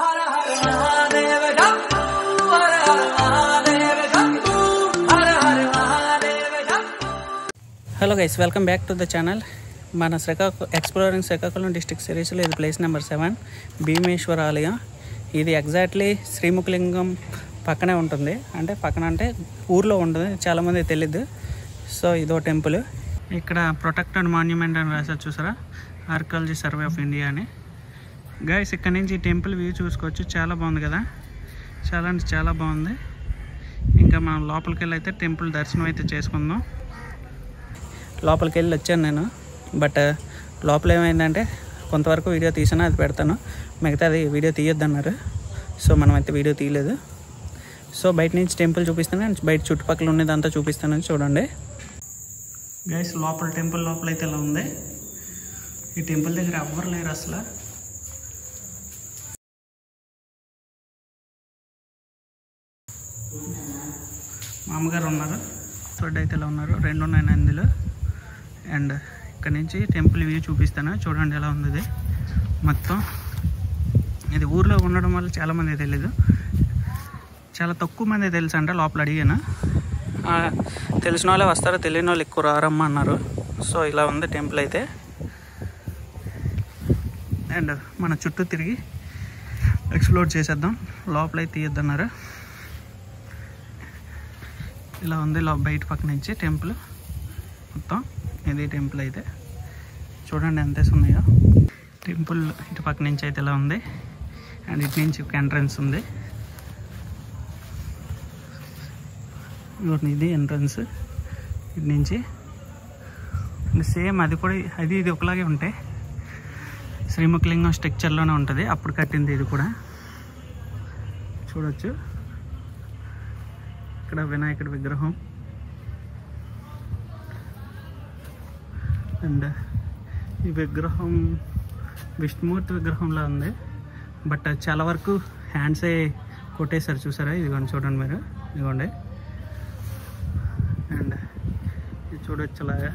Hello guys, welcome back to the channel. మన exploring Srikakulam district సిరీస్లో ఇది ప్లేస్ నెంబర్ 7 భీమేశ్వర ఆలయం. ఇది ఎగ్జాక్ట్లీ శ్రీముఖలింగం పక్కనే ఉంటుంది. అంటే ఊర్లో ఉంటుంది, చాలామంది తెలీదు. సో ఇదో టెంపుల్. ఇక్కడ ప్రొటెక్టెడ్ మాన్యుమెంట్ అని రాశారు చూసారా, ఆర్కియాలజీ సర్వే ఆఫ్ ఇండియా అని. గైస్ ఇక్కడ నుంచి ఈ టెంపుల్ వ్యూ చూసుకోవచ్చు. చాలా బాగుంది కదా, చాలా అంటే చాలా బాగుంది. ఇంకా మనం లోపలికి వెళ్ళి అయితే టెంపుల్ దర్శనం అయితే చేసుకుందాం. లోపలికి వెళ్ళి వచ్చాను నేను, బట్ లోపల ఏమైందంటే కొంతవరకు వీడియో తీసాను, అది పెడతాను. మిగతా అది వీడియో తీయొద్దన్నారు, సో మనం అయితే వీడియో తీయలేదు. సో బయట నుంచి టెంపుల్ చూపిస్తాను, బయట చుట్టుపక్కల ఉన్నదంతా చూపిస్తానని చూడండి. గైస్ లోపల టెంపుల్ లోపల అయితే ఇలా ఉంది. ఈ టెంపుల్ దగ్గర ఎవ్వరు లేరు అసలు. మామగారు ఉన్నారు, తోడు అయితే ఇలా ఉన్నారు, 2 ఉన్నాయి నందులు. అండ్ ఇక్కడ నుంచి టెంపుల్ వ్యూ చూపిస్తాను, చూడండి ఎలా ఉంది ఇది మొత్తం. ఇది ఊర్లో ఉండడం వల్ల చాలామంది తెలీదు, చాలా తక్కువ మంది తెలుసు అంటే. లోపల అడిగాను, తెలిసిన వాళ్ళే వస్తారు, తెలియని వాళ్ళు ఎక్కువ రారమ్మా అన్నారు. సో ఇలా ఉంది టెంపుల్ అయితే. అండ్ మన చుట్టూ తిరిగి ఎక్స్ప్లోర్ చేసేద్దాం, లోపలైతే తీయొద్దన్నారు. ఇలా ఉంది బయట పక్క నుంచి టెంపుల్ మొత్తం. ఇది టెంపుల్ అయితే చూడండి ఎంత ఉన్నాయో. టెంపుల్ ఇటు పక్క నుంచి అయితే ఇలా ఉంది. అండ్ ఇటు నుంచి ఒక ఎంట్రన్స్ ఉంది. ఇది ఎంట్రన్స్ ఇటు నుంచి. సేమ్ అది కూడా ఇది ఒకలాగే ఉంటాయి. శ్రీముఖలింగం స్ట్రక్చర్లోనే ఉంటుంది, అప్పుడు కట్టింది ఇది కూడా. చూడొచ్చు ఇక్కడ వినాయకుడి విగ్రహం. అండ్ ఈ విగ్రహం విష్ణుమూర్తి విగ్రహంలా ఉంది, బట్ చాలా వరకు హ్యాండ్సే కొట్టేశారు చూసారా. ఇదిగోండి చూడండి మీరు, ఇదిగోండి. అండ్ ఇది చూడొచ్చు అలాగా.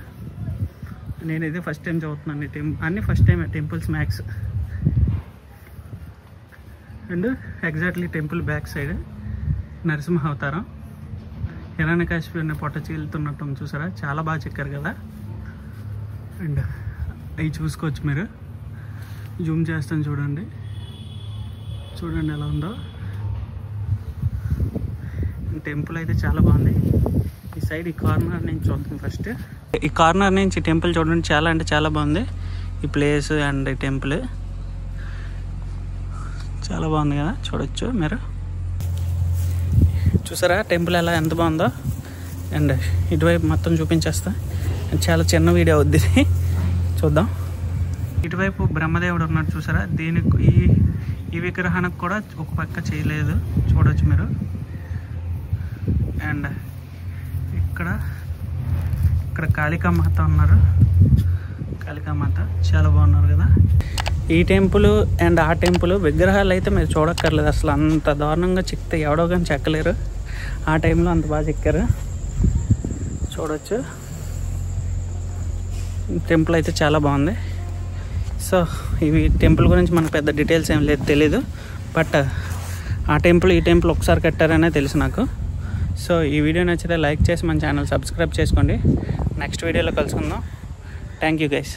నేను ఇదే ఫస్ట్ టైం చదువుతున్నాను అన్ని first time temples max. And exactly temple back side Narasimha అవతారం, హిరణ్యకశిపుని పొట్ట చీలుతున్నట్టు చూసారా, చాలా బాగా చెక్కారు కదా. అండ్ అవి చూసుకోవచ్చు మీరు, జూమ్ చేస్తాను చూడండి, చూడండి ఎలా ఉందో. టెంపుల్ అయితే చాలా బాగుంది. ఈ సైడ్ ఈ కార్నర్ నుంచి చూద్దాం ఫస్ట్. ఈ కార్నర్ నుంచి టెంపుల్ చూడండి, చాలా అంటే చాలా బాగుంది ఈ ప్లేస్. అండ్ ఈ టెంపుల్ చాలా బాగుంది కదా, చూడొచ్చు మీరు. చూసారా టెంపుల్ ఎలా ఎంత బాగుందో. అండ్ ఇటువైపు మొత్తం చూపించేస్తా, చాలా చిన్న వీడియో అవుద్ది, చూద్దాం. ఇటువైపు బ్రహ్మదేవుడు ఉన్నాడు చూసారా, దీనికి ఈ విగ్రహానికి కూడా ఒక పక్క చేయలేదు, చూడొచ్చు మీరు. అండ్ ఇక్కడ కాళికామాత ఉన్నారు, కాళికామాత చాలా బాగున్నారు కదా. ఈ టెంపుల్ అండ్ ఆ టెంపుల్ విగ్రహాలు అయితే మీరు చూడక్కర్లేదు అసలు, అంత దారుణంగా చెక్కితే ఎవడో కానీ చెక్కలేరు. ఆ టైంలో అంత బాగా చెక్కారు, చూడొచ్చు. టెంపుల్ అయితే చాలా బాగుంది. సో ఇవి టెంపుల్ గురించి మనకు పెద్ద డీటెయిల్స్ ఏం లేదు, తెలీదు. బట్ ఆ టెంపుల్ ఈ టెంపుల్ ఒకసారి కట్టారనే తెలుసు నాకు. సో ఈ వీడియో నచ్చితే లైక్ చేసి మన ఛానల్ సబ్స్క్రైబ్ చేసుకోండి. నెక్స్ట్ వీడియోలో కలుసుకుందాం. Thank you guys.